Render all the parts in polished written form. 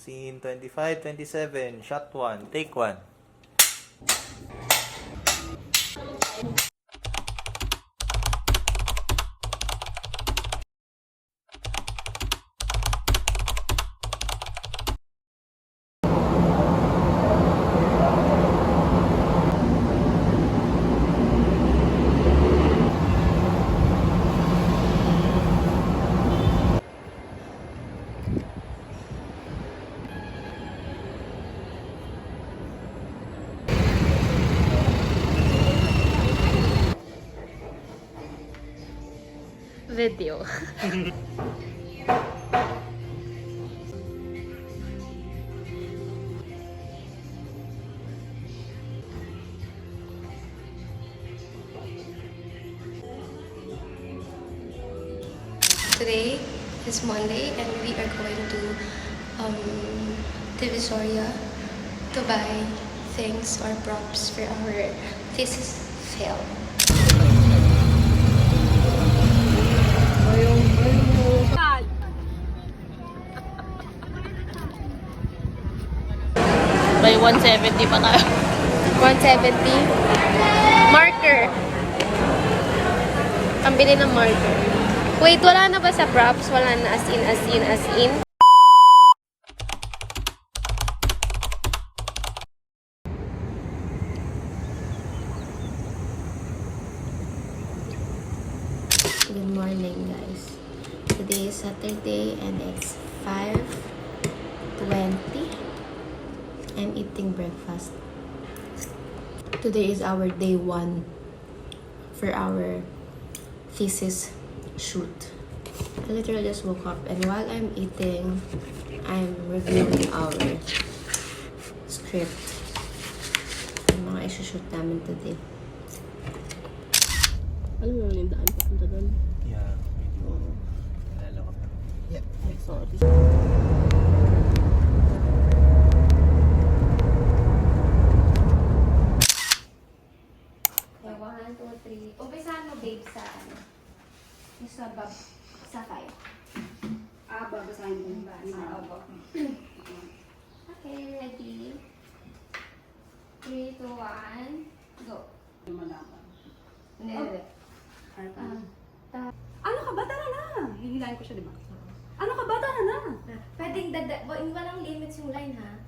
Scene 25, 27. Shot 1. Take 1. Video. Today is Monday and we are going to Divisoria to buy things or props for our thesis film. By 170 pa tayo. 170. Marker. Pambili ng marker. Wait, wala na ba sa props? Wala na as in? Good morning, guys. Today is Saturday and it's 5:20. I'm eating breakfast. Today is our day 1 for our thesis shoot. I literally just woke up and while I'm eating, I'm reviewing our script. Yung mga isushoot namin today. Alam mo yung daan papunta doon? Yeah, medyo alala ko pa. Yep. Sorry. Okay, 1, 2, 3. Umpisahan mo, babe, sa ano? Yung sa 5. Babasahin ko ba? Okay, ready? 3, 2, 1, go. Lumalaban. Hindi. Ano ka ba? Tara na! Hihilahin ko siya, di ba? Ano ka ba? Tara na! Pwedeng walang limits yung line, ha?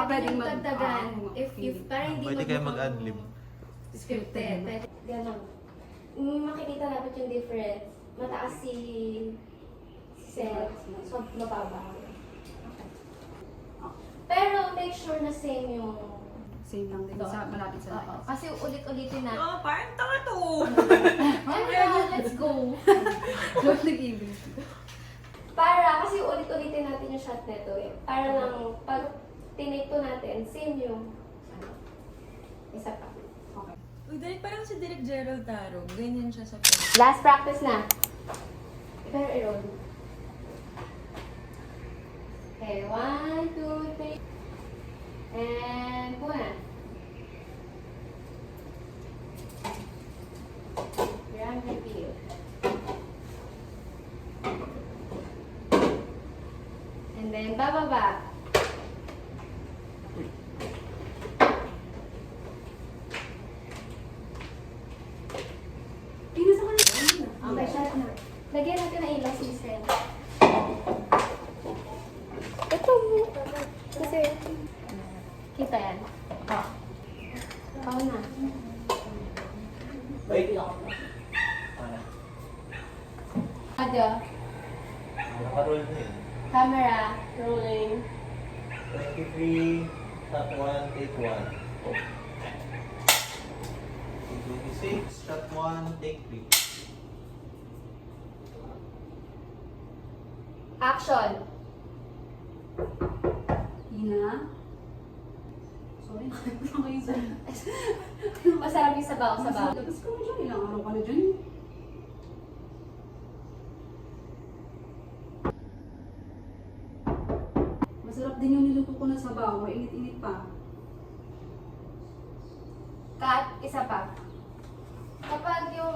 Pwedeng yung dagdagan. If para hindi Pwede kayo mag-adlib. scripted. Pwede. Ganon. Makikita dapat yung difference. Mataas si Seth. So, mababa. Pero make sure na same yung... Same lang din. Sa, malapit sa Oo. lines. Kasi ulit-ulitin natin. Oh, parang tanga to! Let's go! Huwag nag-ibig. Kasi ulit-ulitin natin yung shot nito eh. Para lang, pag tinake to natin, same yung... Isa pa. Okay. Uy, Derek, parang si Derek Gerald Taro. Ganyan siya sa film. Last practice na. Pero i-roll. Okay, 1, 2, 3. And one. Grand review. And then bababa. Pinasa ka na. Okay, shot na. Lagyan natin ng ilaw si Sren. Ito mo. Kasi, kita yan. Oo na. Wait. Audio. Naka-roll na yun. Camera. Rolling. 23, shot 1, take 1. 26, shot 1, take 3. Action. Ina. Sorry, nakakita kayo sa... Masarap yung sabaw. Labas ka na dyan. Ilang araw ka na dyan. Masarap din yung niluto ko na sabaw. Mainit-init pa. Cut, isa pa. Kapag yung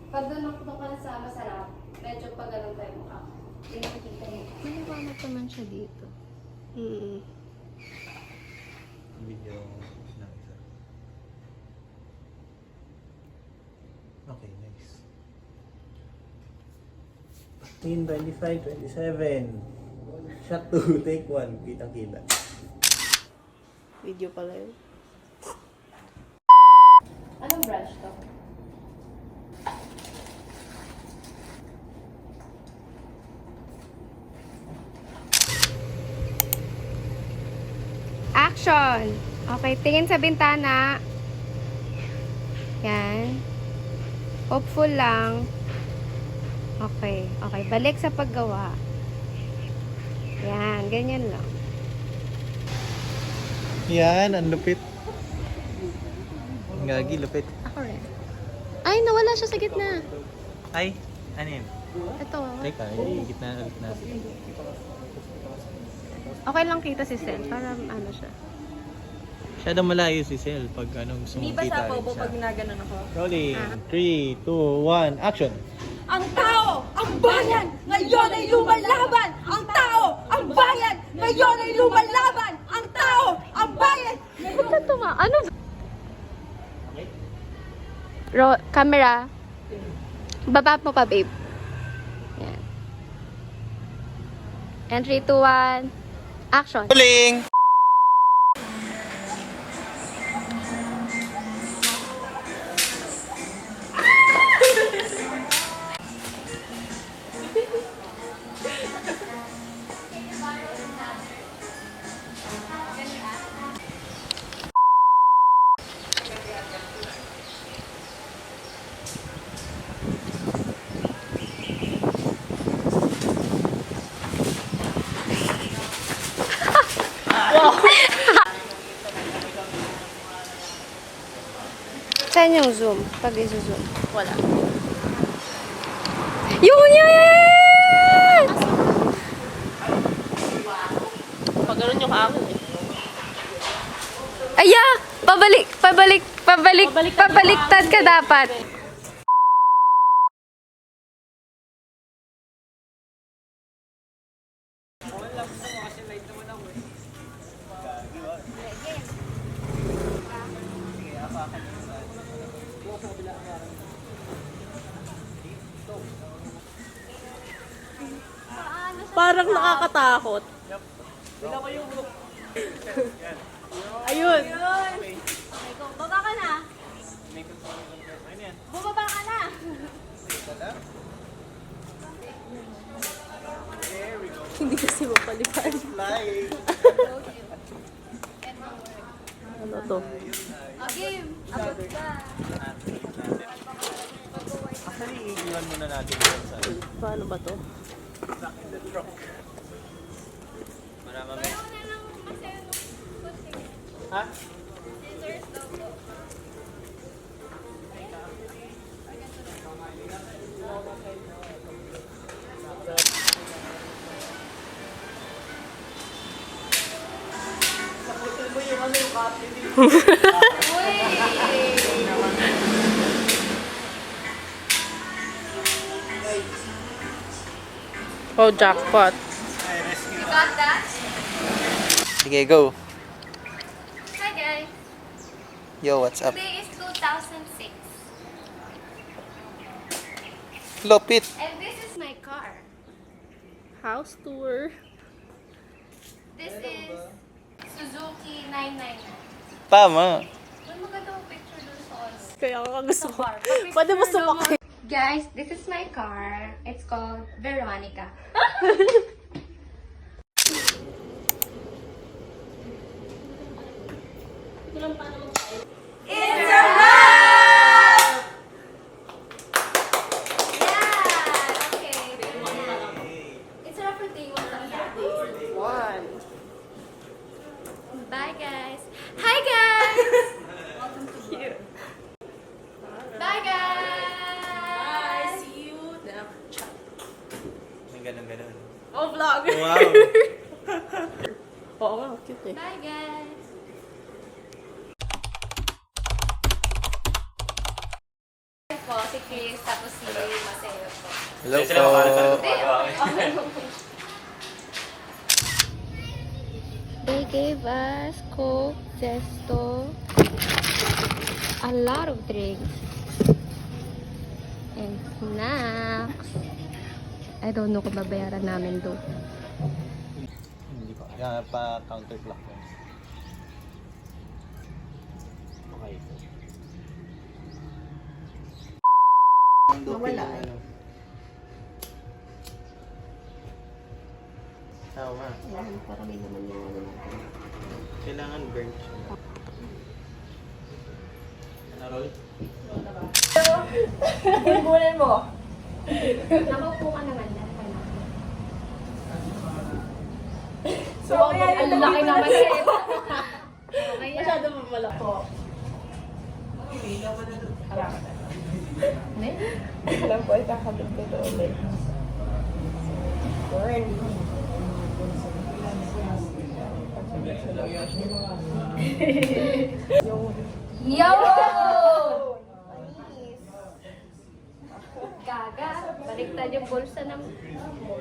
pag doon ka na sa masarap, medyo pag ganun tayo mukha. Hindi nakikita mo. Maliwanag naman siya dito. Video ng isa. Okay, nice. 25, 27. Shot 2, take 1. Kitang-kita. Video pala yun. Anong brush to? Action! Okay, tingin sa bintana. Yan. Hopeful lang. Okay, okay. Balik sa paggawa. Yan, ganyan lang. Yan, ang lupit. Ang gagi, lupit. Ako rin. Ay, nawala siya sa gitna. Ay, ano yun? Ito. Teka, gitna. Okay lang kita si Sel. Para ano siya. Masyadong malayo si Sel pag anong Hindi ba sa bobo pag ginaganon ako? Rolling. 3, 2, 1, action! Ang tao, ang bayan, ngayon ay lumalaban! Ang tao, ang bayan, ngayon ay lumalaban! Ang tao, ang bayan! Ba't ka tuma? Ano? Camera. Baba mo pa, babe. Yan. And 3, 2, 1. Action. Rolling! Saan yung zoom? Pag i-zoom. Wala. Yun yan! Pag ganun yung hangin eh. Aya! Pabaliktad ka dapat. Parang nakakatakot. Ayun. Baba ka na! Bumaba ka na! Hindi kasi mapalipad. Ano to? Game! Abot ka! Actually, iiwan muna natin yun sa Paano ba to? para mamaya. Ha? Oh, jackpot. You got that? Sige, go. Hi guys. Yo, what's up? Today is 2006. Lupit. And this is my car. House tour. This is Suzuki 999. Tama. Uy, maganda ang picture dun sa all. Kaya ka gusto ko. Pa-picture Pwede mo naman. sumakay. Guys, this is my car. It's called Veronica. Yeah! Okay. It's a for day one. One. Bye, guys. Hi, guys! Bye, guys! See you. Then I'll chat. May ganun. Oh, vlog. Wow. Oo nga, cute eh. Bye, guys! Po, si Chris, tapos si Maseo po. Hello po. Hindi, okay. gave us Coke, Zesto, a lot of drinks, and snacks. I don't know kung babayaran namin doon. Hindi pa. Kaya pa counterclockwise. Okay. Nawala eh. Tama. Para may naman yung ano natin. Kailangan burnt siya. Roll? Bulbulan mo. Nakaupo ka naman dyan. So, ang laki naman eh. Okay yan. Masyado malako. Alam ko, ikakabit ko ito ulit. Burn. Yo! Gaga. Baliktad yung bulsa ng...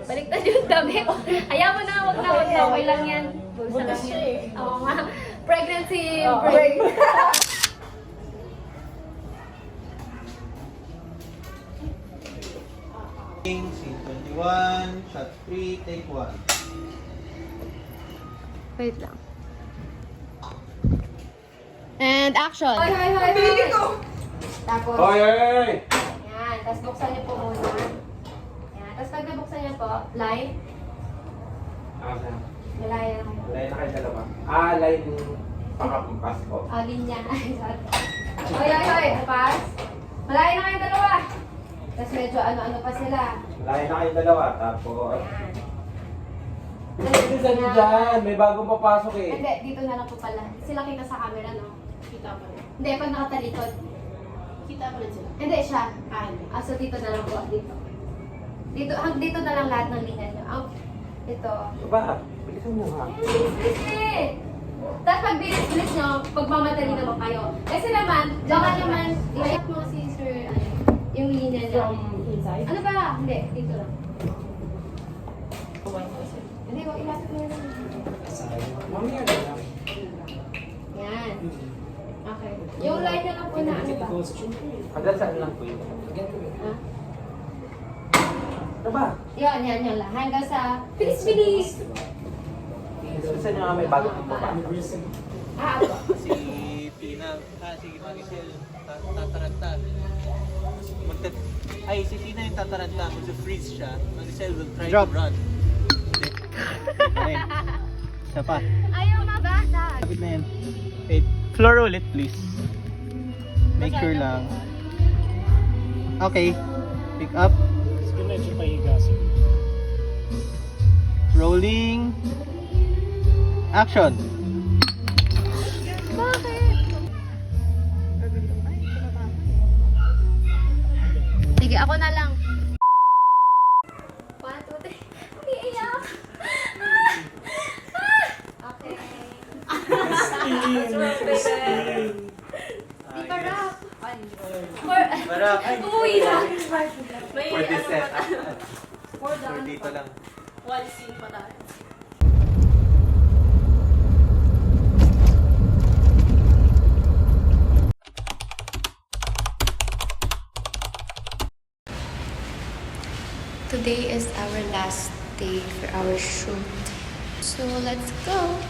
Baliktad yung damit. Ayaw mo na, wag na. Okay lang yan. Bulsa lang yan. Oo nga. Pregnancy break. Scene 21, shot 3, take 1. Wait lang. And action! Hoy, hoy, hoy, hoy. Tapos, yan. Tapos buksan niyo po muna. Yan. Tapos pag nabuksan niyo po, line. Malaya na kayo. Line na kayo dalawa. Line pakapas ko. Linya. Hoy, hoy, hoy. Pass. Malaya na kayo dalawa. Tapos medyo ano-ano pa sila. Line na kayo dalawa. Tapos... Yan. Bilisan niyo dyan. May bagong papasok eh. Hindi, dito na lang po pala. Sila kita sa camera, no? Kita mo rin. Hindi, pag nakatalikod. Kita mo rin sila. Hindi, siya. So dito na lang po. Dito. Dito na lang lahat ng linya niyo. Ito. Ba? Bilisan niyo nga. Bilis eh! Tapos pag bilis-bilis nyo, pagmamadali naman kayo. Kasi naman, baka naman, i-check mo si Sir, yung linya niya. Inside? Ano ba? Hindi, dito lang. Kumain ko sila. Hindi, wag ilapit mo yun. Mamaya na lang. Yan. Okay. Yung line na lang po na ano ba? Hanggang saan lang po yun? Ha? Ano ba? Yan lang. Hanggang sa bilis-bilis. Bilisan niyo nga may bagong papasok. Ako. Si si Maricel tataranta. Ay, si Tina yung tataranta. Mag-freeze siya. Maricel will try to run. Okay. Isa pa. Ayaw mabasa. Kapit na yan. Wait. Floor ulit, please. Make sure lang. Okay. Pick up. Rolling. Action. Sige, ako na lang. 1, 2, 3. Umiiyak. Okay. Di ba rap? Marap. Umuwi na. May For this set. For the For dito lang. one scene pa tayo. Today is our last day for our shoot. So let's go.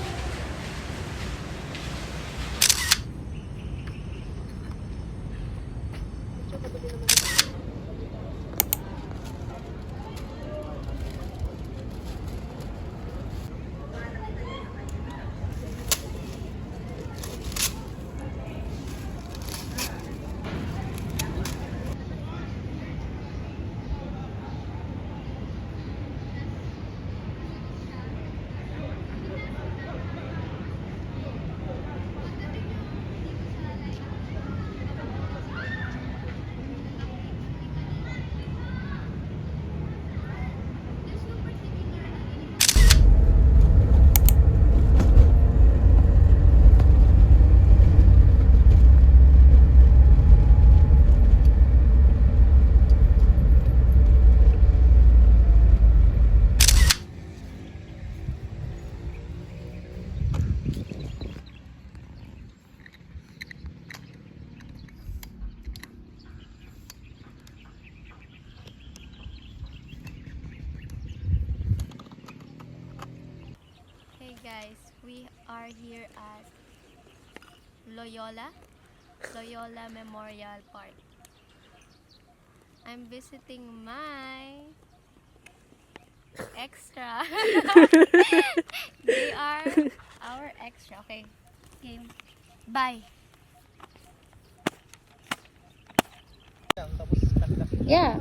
guys, we are here at Loyola Memorial Park. I'm visiting my extra. They are our extra. Okay, game. Bye. Tapos, Yeah.